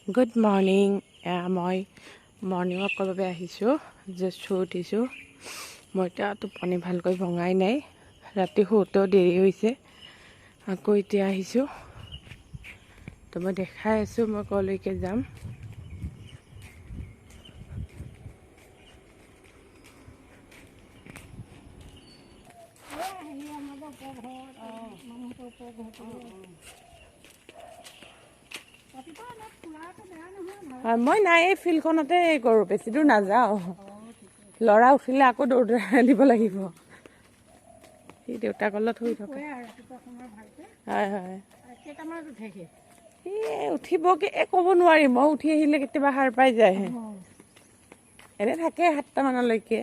Good morning. মই morning walk কৰিব আহিছোঁ। জাষ্ট শুই উঠিছোঁ। মই এতিয়া টোপনি ভালকৈ ভঙাই নাই। ৰাতি শুওঁতেও দেৰি হৈছে। আকৌ এতিয়া আহিছোঁ। তো মই দেখাই আছোঁ মই কলৈকে যাম। মই নাই এই ফিল্ডখনতে কৰোঁ, বেছি দূৰ নাযাওঁ। ল'ৰা উঠিলে আকৌ দৌৰাই দিব লাগিব। সি দেউতাকৰ লগত শুই থাকে। হয় হয়। সি উঠিব কি ক'ব নোৱাৰি। মই উঠি আহিলে কেতিয়াবা সাৰ পাই যায়। এনে থাকে 7টা মানলৈকে।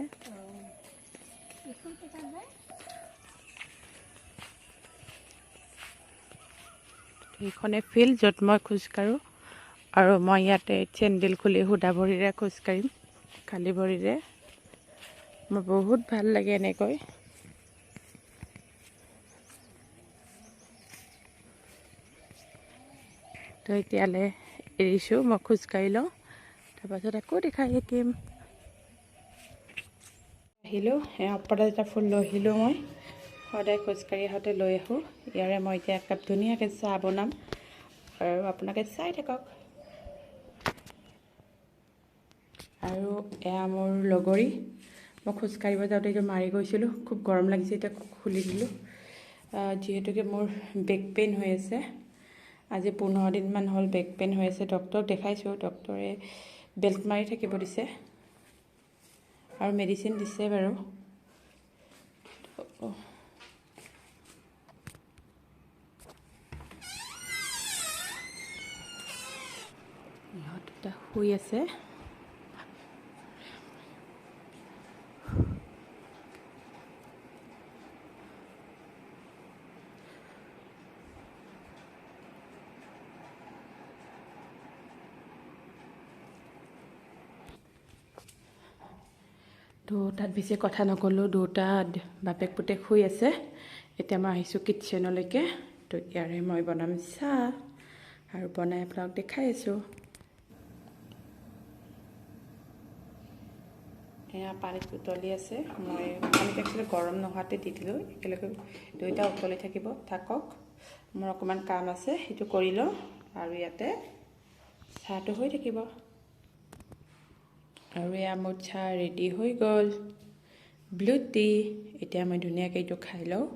এইখনে ফিল্ড য'ত মই খোজকাঢ়োঁ। আৰু মই ইয়াতে চেণ্ডেল খুলি সুদা ভৰিৰে খোজকাঢ়িম, খালী ভৰিৰে। মোৰ বহুত ভাল লাগে এনেকৈ। তো এতিয়ালৈ এৰিছোঁ, মই খোজকাঢ়ি লওঁ, তাৰপাছত আকৌ দেখাই থাকিম। আহিলোঁ, অপৰাজিতা ফুল লৈ আহিলোঁ মই। সদায় খোজকাঢ়ি আহোঁতে লৈ আহোঁ। ইয়াৰে মই এতিয়া একাপ ধুনীয়াকৈ চাহ বনাম আৰু আপোনালোকে চাই থাকক। আৰু এয়া মোৰ লগৰী। মই খোজকাঢ়িব যাওঁতে এইটো মাৰি গৈছিলোঁ, খুব গৰম লাগিছে, এতিয়া খুলি দিলোঁ। যিহেতুকে মোৰ বেক পেইন হৈ আছে। আজি 15 দিনমান হ'ল বেক পেইন হৈ আছে। ডক্টৰক দেখাইছোঁ, ডক্টৰে বেল্ট মাৰি থাকিব দিছে আৰু মেডিচিন দিছে বাৰু। ইহঁত দুটা শুই আছে। দুটাত বেছি কথা নক'লোঁ, দুটাত বাপেক পুতেক শুই আছে। এতিয়া মই আহিছোঁ কিটচেনলৈকে। তো ইয়াৰে মই বনাম চাহ আৰু বনাই আপোনাক দেখাই আছোঁ। এয়া পানীত উতলি আছে। মই পানীত একচুৱেলি গৰম নোহোৱাতে দি দিলোঁ, একেলগে দুইটা উতলি থাকক। মোৰ অকণমান কাম আছে, সেইটো কৰি লওঁ আৰু ইয়াতে চাহটো হৈ থাকিব। আৰু এয়া মোৰ চাহ ৰেডি হৈ গ'ল, ব্লু টি। এতিয়া মই ধুনীয়াকৈ এইটো খাই লওঁ।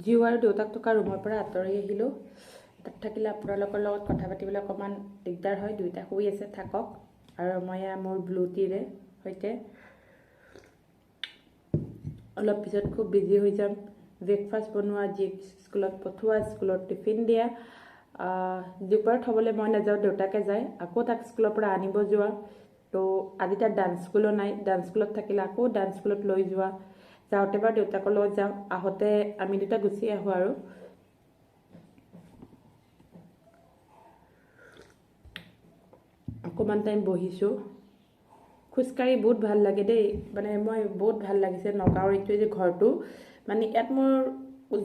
জিউ আৰু দেউতাক থকা ৰুমৰ পৰা আঁতৰি আহিলোঁ। তাত থাকিলে আপোনালোকৰ লগত কথা পাতিবলৈ অকণমান দিগদাৰ হয়। দুইটা শুই আছে, থাকক। আৰু মই মোৰ ব্লু টিৰে সৈতে অলপ পিছত খুব বিজি হৈ যাম। ব্ৰেকফাষ্ট বনোৱা, জীক স্কুলত পঠোৱা, স্কুলত টিফিন দিয়া। দুপৰীয়া থ'বলৈ মই নাযাওঁ, দেউতাকে যায়। আকৌ তাক স্কুলৰ পৰা আনিব যোৱা। তো আজি তাত ডান্স স্কুলো নাই। ডান্স স্কুলত থাকিলে আকৌ ডান্স স্কুলত লৈ যোৱা। যাওঁতে বাৰু দেউতাকৰ লগত যাওঁ, আহোঁতে আমি দুটা গুচি আহোঁ আৰু। অকণমান টাইম বহিছোঁ। খোজকাঢ়ি বহুত ভাল লাগে দেই, মানে মই বহুত ভাল লাগিছে। নগাঁৱৰ এইটোৱে যে ঘৰটো, মানে ইয়াত মোৰ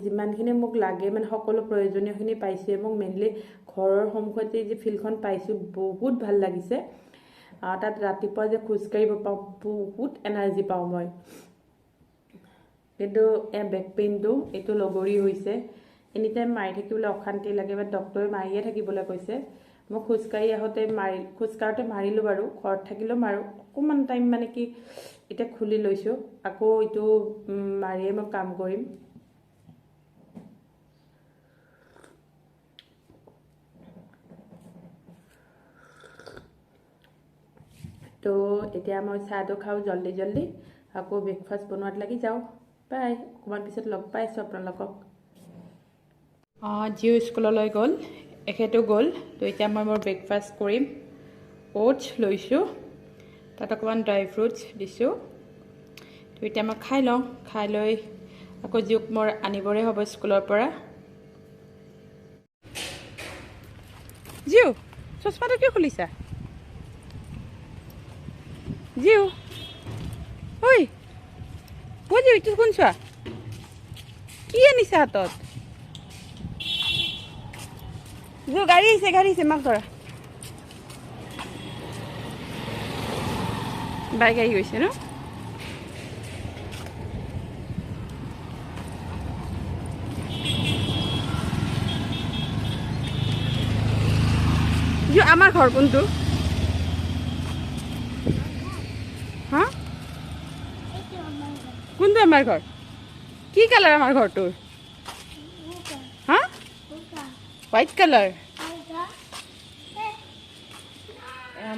যিমানখিনি মোক লাগে, মানে সকলো প্ৰয়োজনীয়খিনি পাইছোঁ। মোক মেইনলি ঘৰৰ সন্মুখতে যে ফিল্ডখন পাইছোঁ, বহুত ভাল লাগিছে। তাত ৰাতিপুৱা যে খোজকাঢ়িব পাওঁ, বহুত এনাৰ্জি পাওঁ মই। কিন্তু বেক পেইনটো এইটো লগৰী হৈছে। এনিটাইম মাৰি থাকিবলৈ অশান্তি লাগে, বা ডক্টৰে মাৰিয়ে থাকিবলৈ কৈছে। মই খোজকাঢ়ি আহোঁতে খোজকাঢ়োতে মাৰিলোঁ বাৰু, ঘৰত থাকিলেও মাৰোঁ। অকণমান টাইম মানে কি এতিয়া খুলি লৈছোঁ, আকৌ এইটো মাৰিয়ে মই কাম কৰিম। তো এতিয়া মই চাহটো খাওঁ জল্দি। আকৌ ব্ৰেকফাষ্ট বনোৱাত লাগি যাওঁ। বাই, অকণমান পিছত লগ পাই আছোঁ আপোনালোকক। জিও স্কুললৈ গ'ল, এখেতো গ'ল। তো এতিয়া মই মোৰ ব্ৰেকফাষ্ট কৰিম। অ'টছ লৈছোঁ, তাত অকণমান ড্ৰাই ফ্ৰুটছ দিছোঁ। তো এতিয়া মই খাই লওঁ, খাই লৈ আকৌ জিওক মোৰ আনিবৰে হ'ব স্কুলৰ পৰা। জিউ চশমাটো কিয় খুলিছা জিউ ঐ ঐ জিউ ইটো কোন চোৱা কি আনিছা হাতত জিউ গাড়ী আহিছে মাক ধৰা বাইক আহি গৈছে ন আমাৰ ঘৰ কোনটো হা কোনটো আমাৰ ঘৰ কি কালাৰ আমাৰ ঘৰটোৰ হা হোৱাইট কালাৰ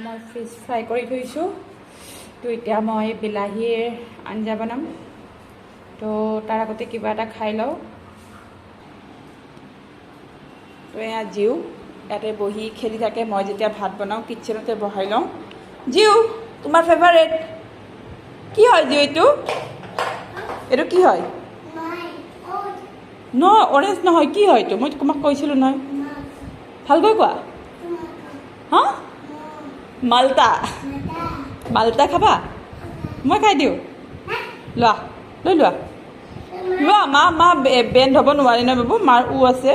মই ফিছ ফ্ৰাই কৰি থৈছোঁ তো এতিয়া মই বিলাহীৰ আঞ্জা বনাম তো তাৰ আগতে কিবা এটা খাই লওঁ তো এয়া জিউ ইয়াতে বহি খেলি থাকে মই যেতিয়া ভাত বনাওঁ কিটচেনতে বহাই লওঁ জিউ তোমাৰ ফেভাৰেট কি হয় জিউ এইটো কি হয় ন অৰেঞ্জ নহয় কি হয় এইটো মই তোমাক কৈছিলোঁ নহয় ভালকৈ কোৱা হা মালতা মালতা খাবা মই খাই দিওঁ লোৱা লৈ লোৱা মা বেণ্ড হ'ব নোৱাৰি নহয় বাবু মাৰ আছে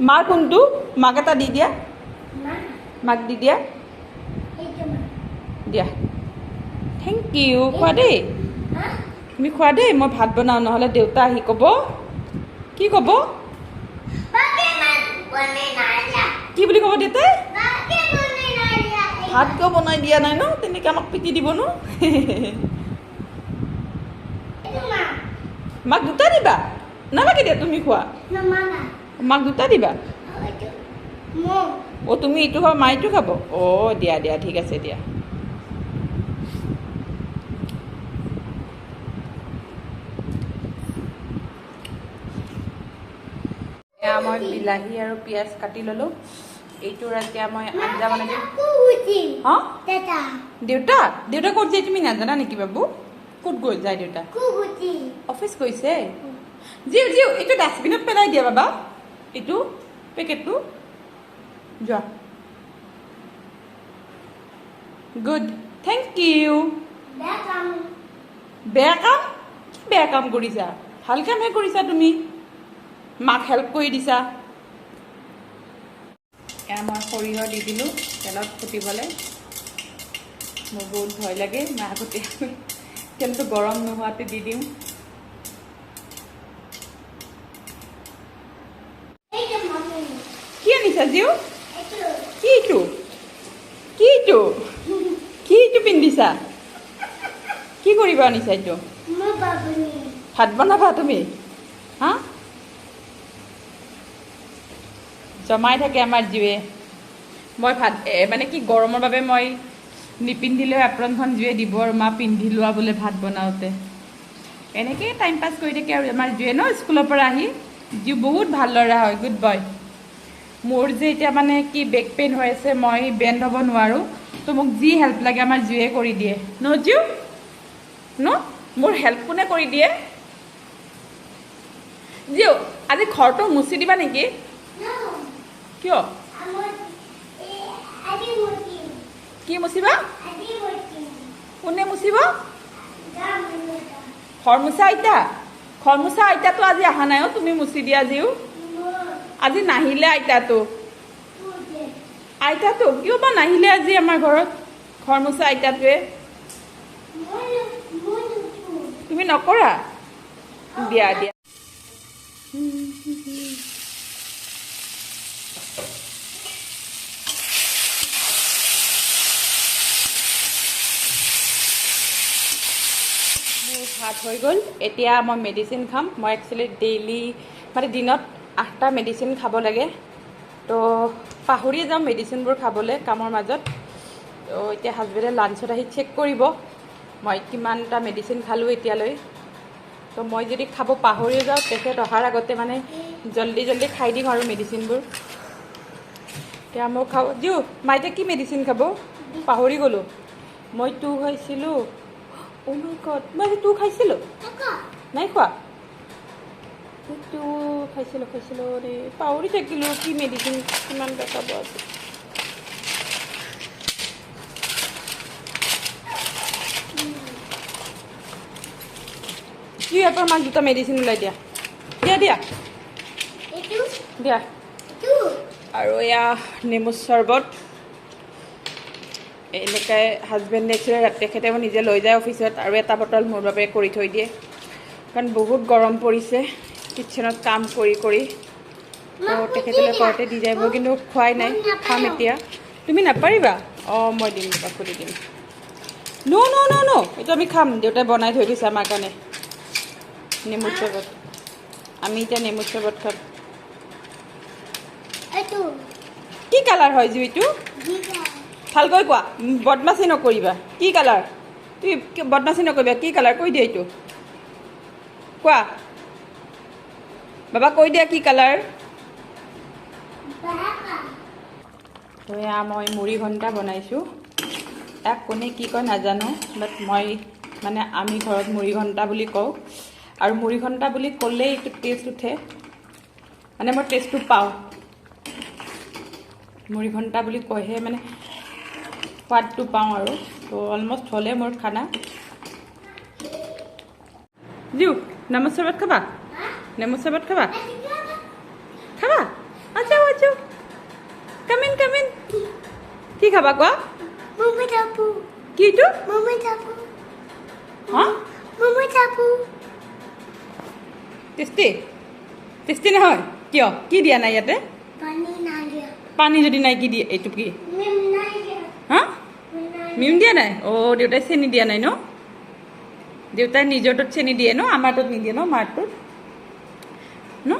মাৰ কোনটো মাক এটা দি দিয়া মাক দি দিয়া দিয়া থেংক ইউ খোৱা দেই তুমি খোৱা দেই মই ভাত বনাওঁ নহ'লে দেউতা আহি ক'ব কি ক'ব কি বুলি ক'ব দেউতাই ভাত কিয় বনাই দিয়া নাই ন তেনেকৈ আমাক পিটি দিব ন মাক দুটা দিবা নালাগে দিয়া তুমি খোৱা মাক দুটা দিবা অ' তুমি ইটো খাব মাইটো খাব অ' দিয়া দিয়া ঠিক আছে দিয়া এয়া মই বিলাহী আৰু পিঁয়াজ কাটি ল'লোঁ এইটোৰ এতিয়া মই আঞ্জা বনাই দিম হা দেউতা ক'ত যায় তুমি নাজানা নেকি বাবু ক'ত গ'ল যায় দেউতা অফিচ গৈছে জিউ এইটো ডাষ্টবিনত পেলাই দিয়া বাবা এইটো পেকেটটো যোৱা গুড থেংক ইউ বেয়া কাম কি বেয়া কাম কৰিছা ভাল কামহে কৰিছা তুমি মাক হেল্প কৰি দিছা এয়া মই সৰিয়হ দি দিলোঁ তেলত ফুটিবলৈ মোৰ বহুত ভয় লাগে মই আগতে তেলটো গৰম নোহোৱাতে দি দিওঁ কি আনিছা জিউ কি ইটো পিন্ধিছা কি কৰিবা আনিছা এইটো ভাত বনাবা তুমি হা জমাই থাকে আমাৰ জীৱে মই ভাত মানে কি গৰমৰ বাবে মই নিপিন্ধিলেও এপ্ৰনখন জীৱে দিব আৰু মা পিন্ধি লোৱা বোলে ভাত বনাওঁতে এনেকৈ টাইম পাছ কৰি থাকে আৰু আমাৰ জীৱে ন স্কুলৰ পৰা আহি জীৱ বহুত ভাল ল'ৰা হয় গুড বয় মোৰ যে এতিয়া মানে কি বেক পেইন হৈ আছে মই বেণ্ড হ'ব নোৱাৰোঁ তো মোক যি হেল্প লাগে আমাৰ জীৱে কৰি দিয়ে ন জীউ ন মোৰ হেল্প কোনে কৰি দিয়ে জীউ আজি ঘৰটো মুচি দিবা নেকি কিয় কি মুচিবা কোনে মুচিব খৰমুচা আইতাটো আজি অহা নাই অ' তুমি মুচি দিয়া জিউ আজি নাহিলে আইতাটো কিয় বা নাহিলে আজি আমাৰ ঘৰত খৰমুচা আইতাটোৱে তুমি নকৰা দিয়া ভাত হৈ গ'ল এতিয়া মই মেডিচিন খাম মই একচুৱেলি ডেইলি মানে দিনত 8টা মেডিচিন খাব লাগে তো পাহৰি যাওঁ মেডিচিনবোৰ খাবলৈ কামৰ মাজত তো এতিয়া হাজবেণ্ডে লাঞ্চত আহি চেক কৰিব মই কিমানটা মেডিচিন খালোঁ এতিয়ালৈ তো মই যদি খাব পাহৰি যাওঁ তেখেত অহাৰ আগতে মানে জল্দি খাই দিম আৰু মেডিচিনবোৰ এতিয়া মই খাব জিউ মাইতে কি মেডিচিন খাব পাহৰি গ'লোঁ মই 2 খাইছিলোঁ অ' মাই গড মই আজি 2 খাইছিলোঁ নাই খোৱা সেইটো খাইছিলোঁ ৰে পাহৰি থাকিলোঁ কি মেডিচিন কিমান দেখাব আছে কি আপোনাৰ মাক দুটা মেডিচিন ওলাই দিয়া দিয়া দিয়া আৰু এয়া নেমু চৰ্বত এনেকৈ হাজবেণ্ডে একচুৱেলি তেখেতে নিজে লৈ যায় অফিচত আৰু এটা বটল মোৰ বাবে কৰি থৈ দিয়ে কাৰণ বহুত গৰম পৰিছে কিটচেনত কাম কৰি তেখেতলৈ কওঁতে দি যায় মই কিন্তু খোৱাই নাই খাম এতিয়া তুমি নাপাৰিবা অঁ মই দিম তোমাক খুলি দিম ন এইটো আমি খাম দেউতাই বনাই থৈ দিছে আমাৰ কাৰণে নেমু চৰ্বত আমি এতিয়া নেমু চৰ্বত খাম কি কালাৰ হয় জুইটো ভালকৈ কোৱা বদমাচি নকৰিবা কি কালাৰ তুমি বদমাচি নকৰিবা কি কালাৰ কৈ দিয়া এইটো কোৱা বাবা কৈ দিয়া কি কালাৰ এয়া মই মুড়ি ঘণ্টা বনাইছোঁ ইয়াক কোনে কি কয় নাজানো বাট মই মানে আমি ঘৰত মুড়ি ঘণ্টা বুলি কওঁ আৰু মুড়ি ঘণ্টা বুলি ক'লেই এইটো টেষ্ট উঠে মানে মই টেষ্টটো পাওঁ মুড়ি ঘণ্টা বুলি কয়হে মানে সোৱাদটো পাওঁ আৰু তো অলমষ্ট হ'লে মোৰ খানা জিউ নেমু চৰ্বত খাবা নেমু চৰ্বত খাবা খাবা আচ্ছা আচ্ছা কামিন কি খাবা কোৱা কি এইটো হা টেষ্টি নহয় কিয় কি দিয়া নাই ইয়াতে পানী যদি নাই কি দিয়ে এইটো কি হা মিম দিয়া নাই অঁ দেউতাই চেনি দিয়া নাই ন দেউতাই নিজৰটোত চেনি দিয়ে ন আমাৰটোত নিদিয়ে ন মাৰটোত ন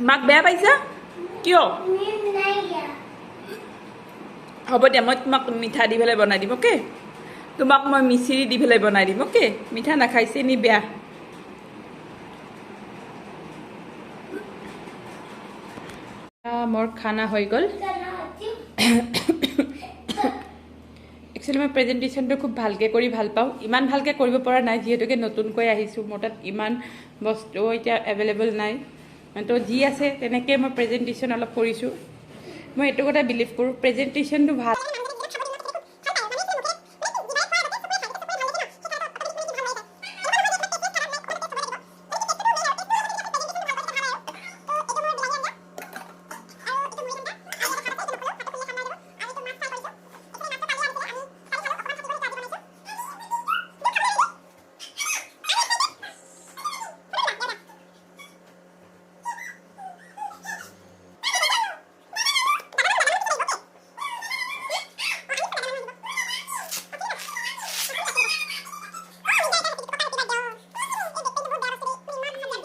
মাক বেয়া পাইছা কিয় হ'ব দিয়া মই তোমাক মিঠা দি পেলাই বনাই দিম অ'কে তোমাক মই মিচিৰি দি পেলাই বনাই দিম অ'কে মিঠা নাখাই চেনি বেয়া মোৰ খানা হৈ গ'ল একচুৱেলি মই প্ৰেজেণ্টেশ্যনটো খুব ভালকৈ কৰি ভাল পাওঁ ইমান ভালকৈ কৰিব পৰা নাই যিহেতুকে নতুনকৈ আহিছোঁ মোৰ তাত ইমান বস্তু এতিয়া এভেইলেবল নাই তো যি আছে তেনেকৈ মই প্ৰেজেণ্টেশ্যন অলপ কৰিছোঁ মই এইটো কথা বিলিভ কৰোঁ প্ৰেজেণ্টেশ্যনটো ভাল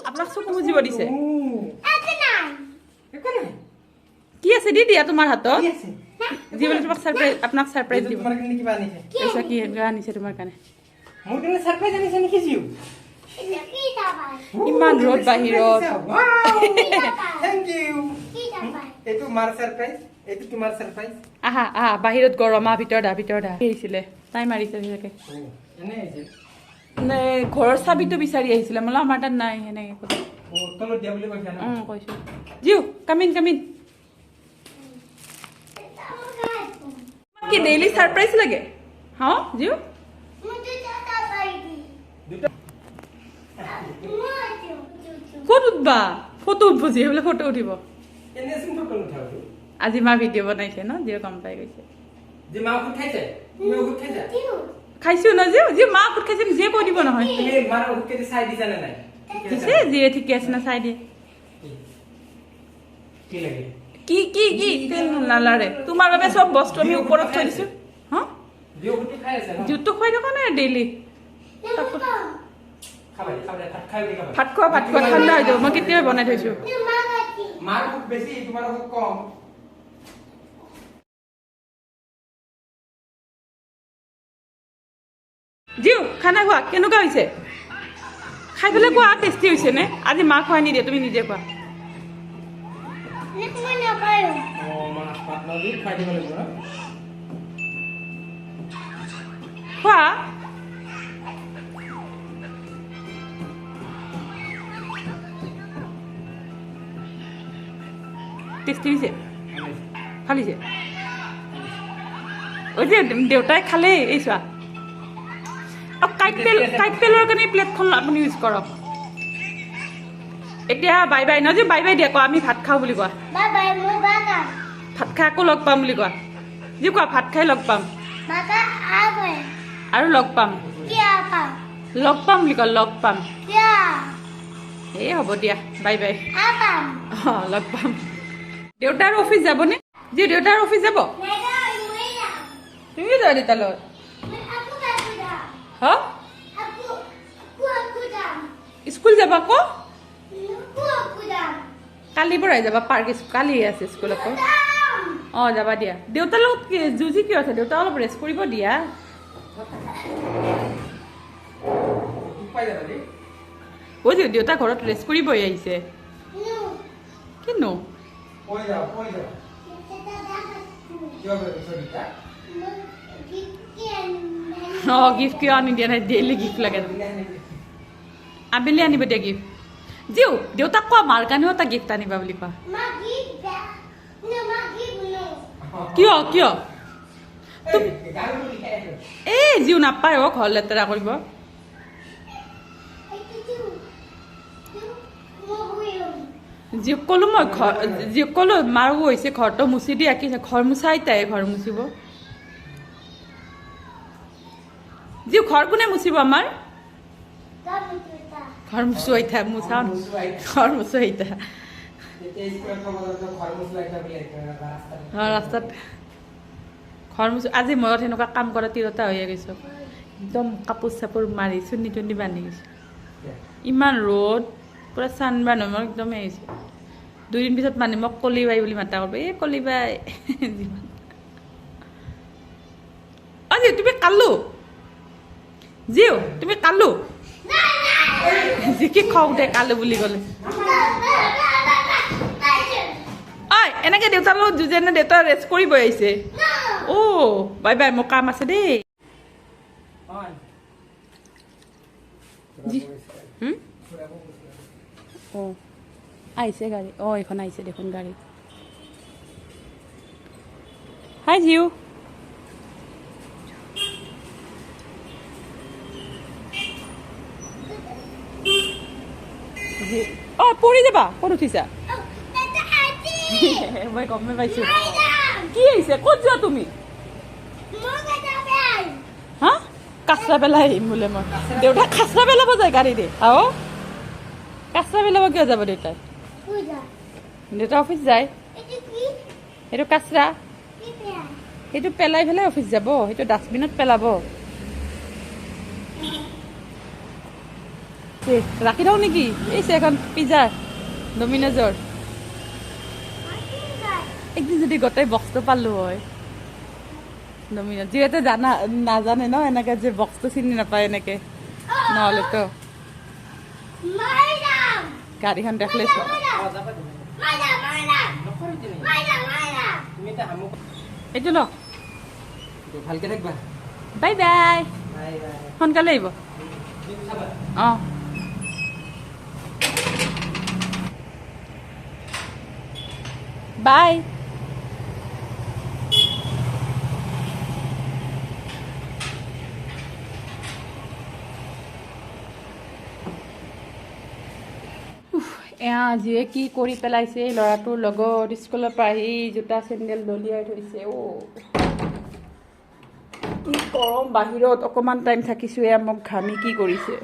আপোনাক চকু মুজিব দিছে কি আছে দি দিয়া তোমাৰ হাতত যি বোলে তোমাক সাৰপ্ৰাইজ আপোনাক সাৰপ্ৰাইজ দিব পইচা কি আনিছে তোমাৰ কাৰণে মোৰ কাৰণে সাৰপ্ৰাইজ আনিছে নেকি জিউ ইমান ৰ'দ বাহিৰত থ্যাংক ইউ এইটো মাৰ সাৰপ্ৰাইজ এইটো তোমাৰ সাৰপ্ৰাইজ আহা বাহিৰত গৰমা ভিতৰত আহিছিলে তাই মাৰিছে চাগে এনে আহিছে ঘৰৰ চাবিটো বিচাৰি আহিছিলে মোলা আমাৰ তাত নাই সেনেকে তলত দিয়া বুলি কৈছা ন কৈছো জিউ কামিন কি ডেইলি সাৰপ্ৰাইজ লাগে হা জিউ ক'ত উঠবা ফটো উঠব যি বোলে ফটো উঠিব আজি মা ভিডিঅ' বনাইছে ন জিও গম পাই গৈছে খাইছো ন জিও মা ঔষধ খাইছে নিজে কৈ দিব নহয় দিছে যিয়ে ঠিকে আছে না চাই দিয়ে কি কি কি তেল নালাৰে তোমাৰ বাবে চব বস্তু আমি ওপৰত থৈ দিছো হা জিউটো খুৱাই থকা নাই ডেইলি ভাত খোৱা ঠাণ্ডা হৈ যাব মই কেতিয়াবা বনাই থৈছো জিউ খানা খোৱা কেনেকুৱা হৈছে খাই পেলাই কোৱা টেষ্টি হৈছে নে আজি মা খুৱাই নিদিয়ে তুমি নিজে কোৱা খোৱা টেষ্টি হৈছে ফালিছে ঐ যে দেউতাই খালে এই চোৱা কাইট পেলৰ কাৰণে প্লেটখন আপুনি ইউজ কৰক এতিয়া বাই বাই নহয় যে বাই বাই দিয়া কোৱা আমি ভাত খাওঁ বুলি কোৱা ভাত খাই আকৌ লগ পাম বুলি কোৱা যি কোৱা ভাত খাই লগ পাম আৰু লগ পাম বুলি কোৱা লগ পাম এই হ'ব দিয়া বাই বাই অঁ লগ পাম দেউতাৰ অফিচ যাবনে যি দেউতাৰ অফিচ যাব তুমিও যোৱা দেউতাৰ লগত হা স্কুল যাবা আকৌ কালিৰ পৰাই যাবা পাৰ্ক কালি আছে স্কুল আকৌ অঁ যাবা দিয়া দেউতাৰ লগত যুঁজি কিয় আছে দেউতা অলপ ৰেষ্ট কৰিব দিয়া ঐ দেউতা ঘৰত ৰেষ্ট কৰিবই আহিছে কিনো অঁ গিফ্ট কিয় আনি দিয়া নাই ডেইলি গিফ্ট লাগে আবেলি আনিব দিয়া গিফ্ট জিও দেউতাক কোৱা মাৰ কাৰণেও এটা গিফ্ট আনিবা বুলি কোৱা কিয় কিয় এই জিও নাপায় অ ঘৰ লেতেৰা কৰিব জিওক ক'লো মই জিওক ক'লো মাৰো হৈছে ঘৰটো মুচি দিয়া কি ঘৰ মুচা আইতাই ঘৰ মুচিব জিও ঘৰ কোনে মুচিব আমাৰ ঘৰ মুচু আইতা মুচা ঘৰ মুচু আইতা ৰাস্তাত ঘৰ মুচু আজি মনত সেনেকুৱা কাম কৰা তিৰতা হৈ গৈছো একদম কাপোৰ চাপোৰ মাৰি চুন্নি তুন্নি বান্ধি গৈছো ইমান ৰ'দ পুৰা চানবান হৈ মই একদমেই আহিছোঁ 2 দিন পিছত মানে মোক কলিবাই বুলি মাতা কৰিব এই কলিবাই জিও তুমি কালো জিও তুমি কালো কি খং উঠে কালো বুলি ক'লে ঐ এনেকে দেউতাৰ লগত যুঁজে নে দেউতা ৰেষ্ট কৰিব আহিছে অ' বাই বাই মোৰ কাম আছে দেই অঁ আহিছে গাড়ী অঁ এইখন আহিছে দেখোন গাড়ী হাই জিও অঁ পৰি যাবা ক'ত উঠিছা মই গমে পাইছো কি আহিছে ক'ত যোৱা তুমি হা কাচৰা পেলাই আহিম বোলে মই দেউতা কাচৰা পেলাব যায় গাড়ী দে আও কাচৰা পেলাব কিয় যাব দেউতাই দেউতা অফিচ যায় সেইটো কাচৰা সেইটো পেলাই পেলাই অফিচ যাব সেইটো ডাষ্টবিনত পেলাব ৰাখি থওঁ নেকি এই এখন পিজ্জা ডমিনজৰ একদিন যদি গোটেই বক্সটো পালো হয় ডমিনজ যিহেতু নাজানে ন এনেকে যে বক্সটো চিনি নাপায় এনেকে নহ'লেতো গাড়ীখন দেখিলে এইটো ল ভালকে থাকবা বাই বাই সোনকালে আহিব অঁ বাই এয়া আজিয়ে কি কৰি পেলাইছে ল'ৰাটোৰ লগত স্কুলৰ পৰা আহি জোতা চেণ্ডেল দলিয়াই থৈছে কি গৰম বাহিৰত অকণমান টাইম থাকিছোঁ এয়া মোক ঘামি কি কৰিছে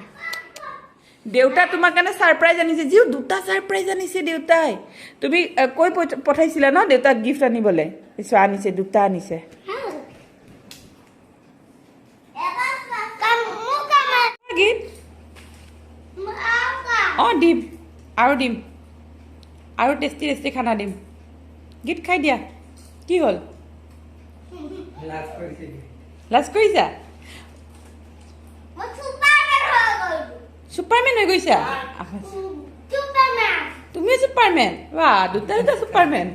দেউতা তোমাৰ কাৰণে ছাৰপ্ৰাইজ আনিছে যিও 2টা ছাৰপ্ৰাইজ আনিছে দেউতাই তুমি কৈ পঠাইছিলা ন দেউতাক গিফ্ট আনিবলৈ চোৱা আনিছে 2টা আনিছে অঁ দিম আৰু টেষ্টি খানা দিম গীত খাই দিয়া কি হ'ল লাজ কৰিছা চুপাৰমেন হৈ গৈছা তুমিও চুপাৰমেন বাহ 2টা চুপাৰমেন